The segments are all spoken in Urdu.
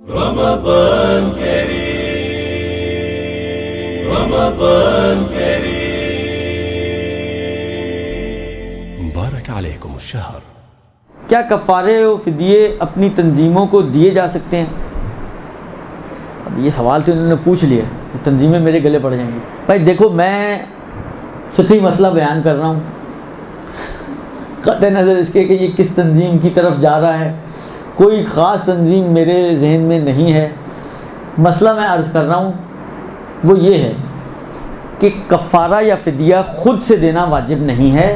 رمضان كريم رمضان كريم مبارك عليكم الشهر. کیا کفارے و فدیے اپنی تنظیموں کو دیے جا سکتے ہیں؟ اب یہ سوال تو انہوں نے پوچھ لیا کہ تنظیمیں میرے گلے پڑ جائیں گی. بھائی دیکھو، میں فقہی مسئلہ بیان کر رہا ہوں قطع نظر اس کے کہ یہ کس تنظیم کی طرف جا رہا ہے. کوئی خاص تنظیم میرے ذہن میں نہیں ہے. مسئلہ میں عرض کر رہا ہوں وہ یہ ہے کہ کفارہ یا فدیہ خود سے دینا واجب نہیں ہے.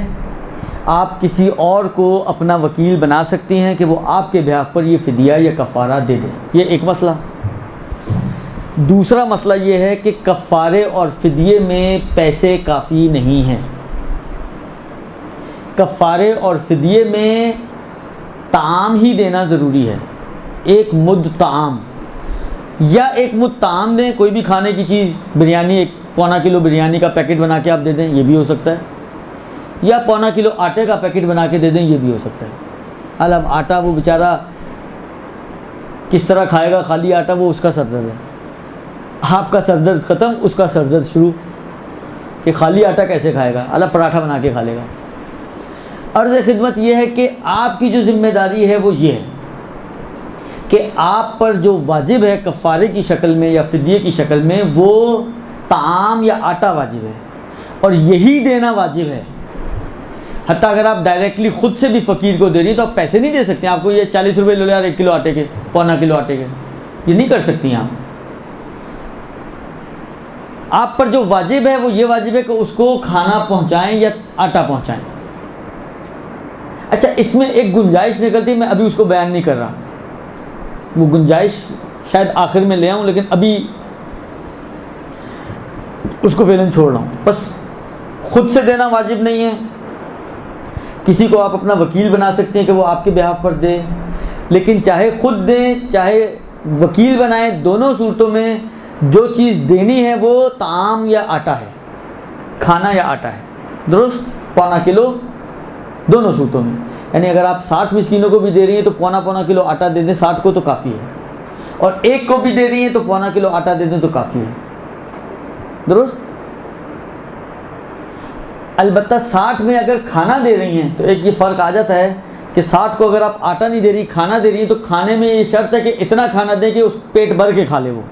آپ کسی اور کو اپنا وکیل بنا سکتے ہیں کہ وہ آپ کے بہاف پر یہ فدیہ یا کفارہ دے دیں. یہ ایک مسئلہ. دوسرا مسئلہ یہ ہے کہ کفارے اور فدیے میں پیسے کافی نہیں ہیں. کفارے اور فدیے میں طعام ہی دینا ضروری ہے. ایک مد طعام یا ایک مد طعام دیں، کوئی بھی کھانے کی چیز، بریانی، 1.25 کلو بریانی کا پیکٹ بنا کے آپ دے دیں، یہ بھی ہو سکتا ہے. یا 1.25 کلو آٹے کا پیکٹ بنا کے دے دیں، یہ بھی ہو سکتا ہے. اب آٹا وہ بیچارہ کس طرح کھائے گا خالی آٹا، وہ اس کا سردرد ہے. آپ کا سردرد ختم، اس کا سردرد شروع کہ خالی آٹا کیسے کھائے گا، پراٹھا بنا کے کھا لے گا. عرض خدمت یہ ہے کہ آپ کی جو ذمہ داری ہے وہ یہ ہے کہ آپ پر جو واجب ہے کفارے کی شکل میں یا فدیے کی شکل میں، وہ طعام یا آٹا واجب ہے اور یہی دینا واجب ہے. حتیٰ اگر آپ ڈائریکٹلی خود سے بھی فقیر کو دے رہی ہیں تو آپ پیسے نہیں دے سکتے. آپ کو یہ 40 روپے لے لو یار 1 کلو آٹے کے، 1.25 کلو آٹے کے، یہ نہیں کر سکتی آپ. آپ پر جو واجب ہے وہ یہ واجب ہے کہ اس کو کھانا پہنچائیں یا آٹا پہنچائیں. اچھا، اس میں ایک گنجائش نکلتی ہے، میں ابھی اس کو بیان نہیں کر رہا. وہ گنجائش شاید آخر میں لے آؤں، لیکن ابھی اس کو فعلاً چھوڑ رہا ہوں. بس خود سے دینا واجب نہیں ہے. کسی کو آپ اپنا وکیل بنا سکتے ہیں کہ وہ آپ کے بہاف پر دے، لیکن چاہے خود دیں چاہے وکیل بنائیں، دونوں صورتوں میں جو چیز دینی ہے وہ طعام یا آٹا ہے، کھانا یا آٹا ہے. درست؟ 1.25 کلو دونوں صورتوں میں. یعنی اگر آپ 60 مسکینوں کو بھی دے رہی ہیں تو 1.25 کلو آٹا دے دیں، 60 کو تو کافی ہے. اور ایک کو بھی دے رہی ہیں تو 1.25 کلو آٹا دے دیں تو کافی ہے. درست؟ البتہ 60 میں اگر کھانا دے رہی ہیں تو ایک یہ فرق آ جاتا ہے کہ 60 کو اگر آپ آٹا نہیں دے رہی، کھانا دے رہی ہیں، تو کھانے میں یہ شرط ہے کہ اتنا کھانا دیں کہ اس پیٹ بھر کے کھا لے وہ.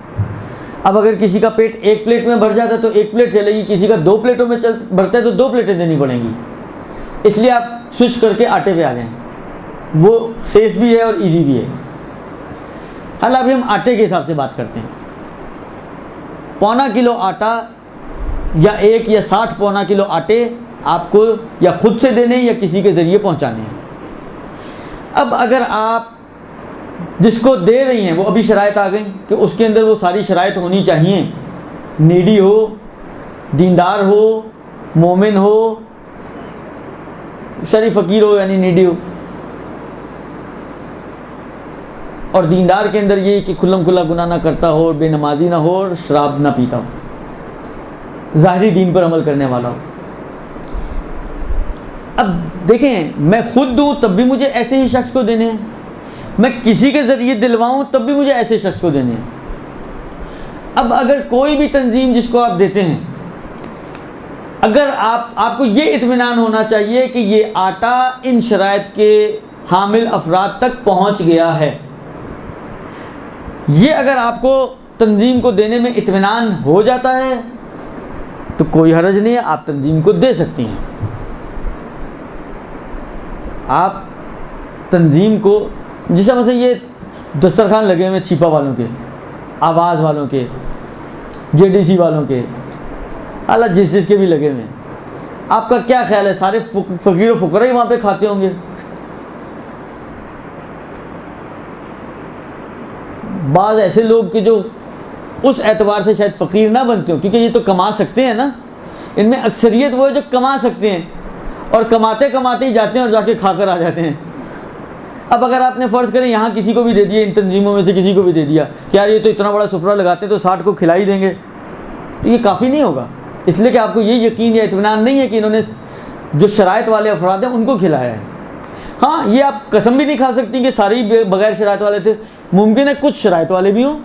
اب اگر کسی کا پیٹ 1 پلیٹ میں بھر جاتا ہے تو 1 پلیٹ چلے گی، کسی کا 2 پلیٹوں میں بھرتا ہے تو 2 پلیٹیں دینی پڑیں گی. اس لیے آپ سوئچ کر کے آٹے پہ آ جائیں، وہ سیف بھی ہے اور ایزی بھی ہے. حال ابھی ہم آٹے کے حساب سے بات کرتے ہیں. 1.25 کلو آٹا یا 1 یا 60 1.25 کلو آٹے آپ کو یا خود سے دینے یا کسی کے ذریعے پہنچانے ہیں. اب اگر آپ جس کو دے رہی ہیں وہ ابھی شرائط آ گئی کہ اس کے اندر وہ ساری شرائط ہونی چاہیے، نیڈی ہو، دیندار ہو، مومن ہو، شریف فقیر ہو یعنی نیڈی ہو. اور دیندار کے اندر یہ کہ کھلم کھلا گناہ نہ کرتا ہو، بے نمازی نہ ہو اور شراب نہ پیتا ہو، ظاہری دین پر عمل کرنے والا ہو. اب دیکھیں، میں خود دوں تب بھی مجھے ایسے ہی شخص کو دینے ہیں، میں کسی کے ذریعے دلواؤں تب بھی مجھے ایسے شخص کو دینے ہیں. اب اگر کوئی بھی تنظیم جس کو آپ دیتے ہیں، اگر آپ کو یہ اطمینان ہونا چاہیے کہ یہ آٹا ان شرائط کے حامل افراد تک پہنچ گیا ہے، یہ اگر آپ کو تنظیم کو دینے میں اطمینان ہو جاتا ہے تو کوئی حرج نہیں ہے، آپ تنظیم کو دے سکتی ہیں. آپ تنظیم کو، جیسا مثلا یہ دسترخوان لگے ہوئے چھیپا والوں کے، آواز والوں کے، JDC والوں کے، اللہ جس کے بھی لگے ہوئے ہیں، آپ کا کیا خیال ہے سارے فقیر و فقراء ہی وہاں پہ کھاتے ہوں گے؟ بعض ایسے لوگ کہ جو اس اعتبار سے شاید فقیر نہ بنتے ہوں کیونکہ یہ تو کما سکتے ہیں نا. ان میں اکثریت وہ ہے جو کما سکتے ہیں اور کماتے کماتے ہی جاتے ہیں اور جا کے کھا کر آ جاتے ہیں. اب اگر آپ نے فرض کریں یہاں کسی کو بھی دے دیا، ان تنظیموں میں سے کسی کو بھی دے دیا کہ یار یہ تو اتنا بڑا سفرہ لگاتے ہیں تو 60 کو کھلا ہی دیں گے، تو یہ کافی نہیں ہوگا. اس لیے کہ آپ کو یہ یقین یا اطمینان نہیں ہے کہ انہوں نے جو شرائط والے افراد ہیں ان کو کھلایا ہے. ہاں، یہ آپ قسم بھی نہیں کھا سکتی کہ سارے ہی بغیر شرائط والے تھے. ممکن ہے کچھ شرائط والے بھی ہوں.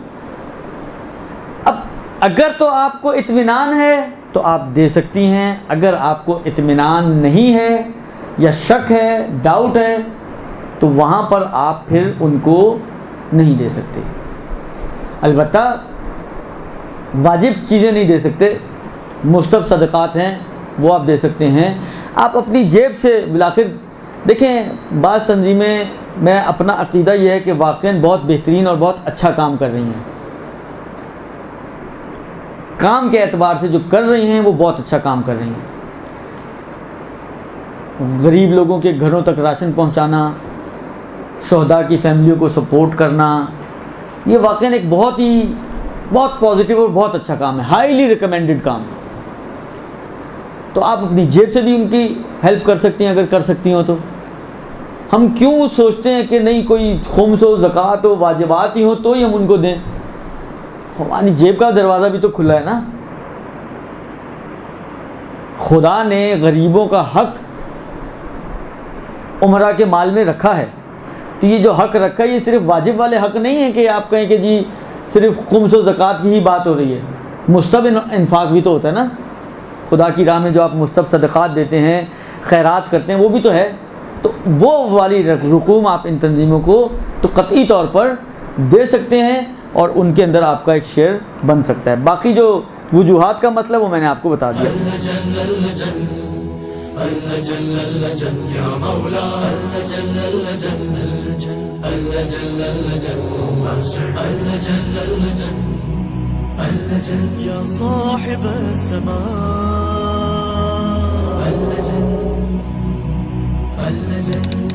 اب اگر تو آپ کو اطمینان ہے تو آپ دے سکتی ہیں، اگر آپ کو اطمینان نہیں ہے یا شک ہے، ڈاؤٹ ہے، تو وہاں پر آپ پھر ان کو نہیں دے سکتے. البتہ واجب چیزیں نہیں دے سکتے، مستحب صدقات ہیں وہ آپ دے سکتے ہیں. آپ اپنی جیب سے بالآخر دیکھیں، بعض تنظیمیں، میں اپنا عقیدہ یہ ہے کہ واقعاً بہت بہترین اور بہت اچھا کام کر رہی ہیں. کام کے اعتبار سے جو کر رہی ہیں وہ بہت اچھا کام کر رہی ہیں. غریب لوگوں کے گھروں تک راشن پہنچانا، شہداء کی فیملیوں کو سپورٹ کرنا، یہ واقعاً ایک بہت پازیٹیو اور بہت اچھا کام ہے، ہائیلی ریکمینڈڈ کام. تو آپ اپنی جیب سے بھی ان کی ہیلپ کر سکتی ہیں اگر کر سکتی ہوں تو. ہم کیوں سوچتے ہیں کہ نہیں کوئی خمس ہو، زکوٰۃ ہو، واجبات ہی ہو تو ہی ہم ان کو دیں؟ ہماری جیب کا دروازہ بھی تو کھلا ہے نا. خدا نے غریبوں کا حق عمرہ کے مال میں رکھا ہے، تو یہ جو حق رکھا ہے یہ صرف واجب والے حق نہیں ہے کہ آپ کہیں کہ جی صرف خمس و زکوٰۃ کی ہی بات ہو رہی ہے. مستحب انفاق بھی تو ہوتا ہے نا، خدا کی راہ میں جو آپ مستحب صدقات دیتے ہیں، خیرات کرتے ہیں، وہ بھی تو ہے. تو وہ والی رقوم آپ ان تنظیموں کو تو قطعی طور پر دے سکتے ہیں اور ان کے اندر آپ کا ایک شیئر بن سکتا ہے. باقی جو وجوہات کا مطلب وہ میں نے آپ کو بتا دیا. يا صاحب السماء اللجن